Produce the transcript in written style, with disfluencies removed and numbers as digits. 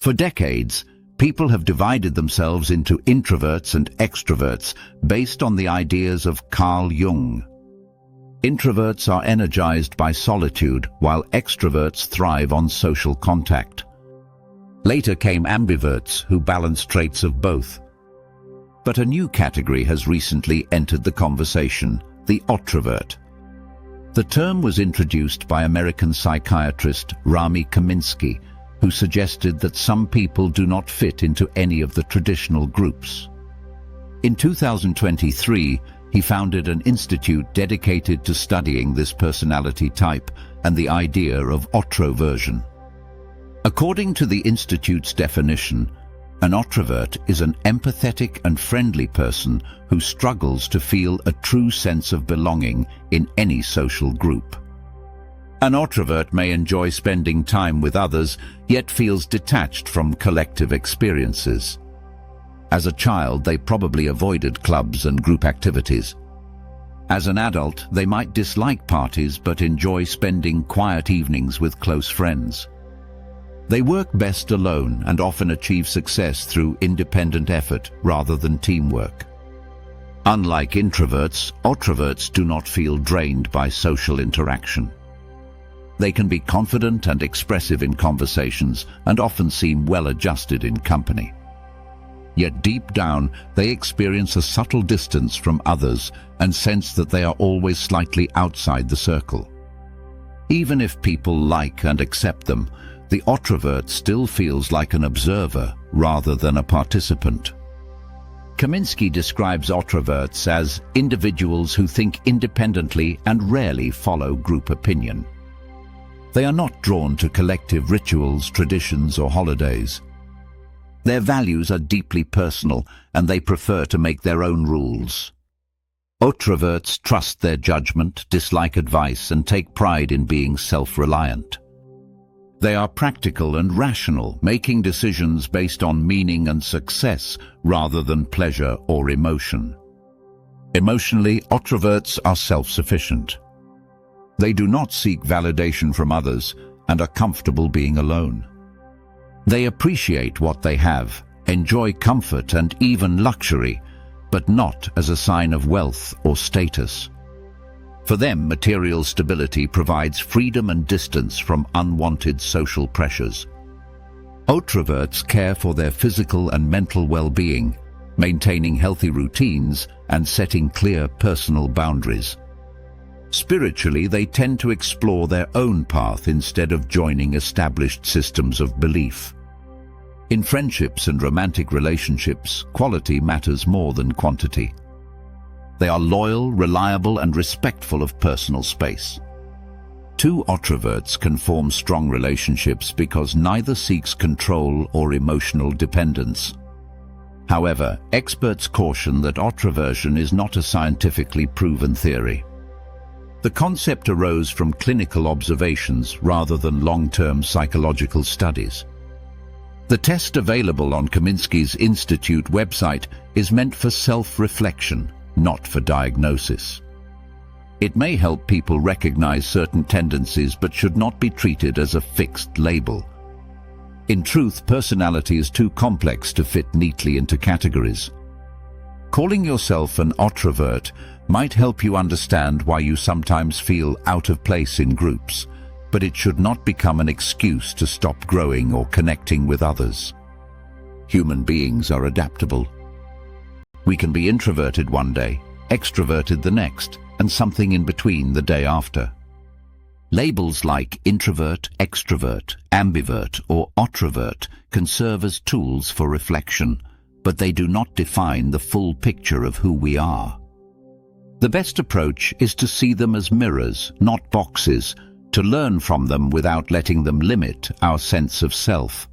For decades, people have divided themselves into introverts and extroverts based on the ideas of Carl Jung. Introverts are energized by solitude, while extroverts thrive on social contact. Later came ambiverts, who balance traits of both. But a new category has recently entered the conversation: the Otrovert. The term was introduced by American psychiatrist Rami Kaminsky, who suggested that some people do not fit into any of the traditional groups. In 2023, he founded an institute dedicated to studying this personality type and the idea of Otroversion. According to the institute's definition, an Otrovert is an empathetic and friendly person who struggles to feel a true sense of belonging in any social group. An Otrovert may enjoy spending time with others, yet feels detached from collective experiences. As a child, they probably avoided clubs and group activities. As an adult, they might dislike parties but enjoy spending quiet evenings with close friends. They work best alone and often achieve success through independent effort rather than teamwork. Unlike introverts, Otroverts do not feel drained by social interaction. They can be confident and expressive in conversations and often seem well-adjusted in company. Yet deep down, they experience a subtle distance from others and sense that they are always slightly outside the circle. Even if people like and accept them, the Otrovert still feels like an observer rather than a participant. Kaminsky describes Otroverts as individuals who think independently and rarely follow group opinion. They are not drawn to collective rituals, traditions, or holidays. Their values are deeply personal, and they prefer to make their own rules. Otroverts trust their judgment, dislike advice, and take pride in being self-reliant. They are practical and rational, making decisions based on meaning and success rather than pleasure or emotion. Emotionally, Otroverts are self-sufficient. They do not seek validation from others and are comfortable being alone. They appreciate what they have, enjoy comfort and even luxury, but not as a sign of wealth or status. For them, material stability provides freedom and distance from unwanted social pressures. Otroverts care for their physical and mental well-being, maintaining healthy routines and setting clear personal boundaries. Spiritually, they tend to explore their own path instead of joining established systems of belief. In friendships and romantic relationships, quality matters more than quantity. They are loyal, reliable, and respectful of personal space. Two Otroverts can form strong relationships because neither seeks control or emotional dependence. However, experts caution that Otroversion is not a scientifically proven theory. The concept arose from clinical observations rather than long-term psychological studies. The test available on Kaminsky's Institute website is meant for self-reflection, not for diagnosis. It may help people recognize certain tendencies but should not be treated as a fixed label. In truth, personality is too complex to fit neatly into categories. Calling yourself an Otrovert might help you understand why you sometimes feel out of place in groups, but it should not become an excuse to stop growing or connecting with others. Human beings are adaptable. We can be introverted one day, extroverted the next, and something in between the day after. Labels like introvert, extrovert, ambivert, or Otrovert can serve as tools for reflection, but they do not define the full picture of who we are. The best approach is to see them as mirrors, not boxes, to learn from them without letting them limit our sense of self.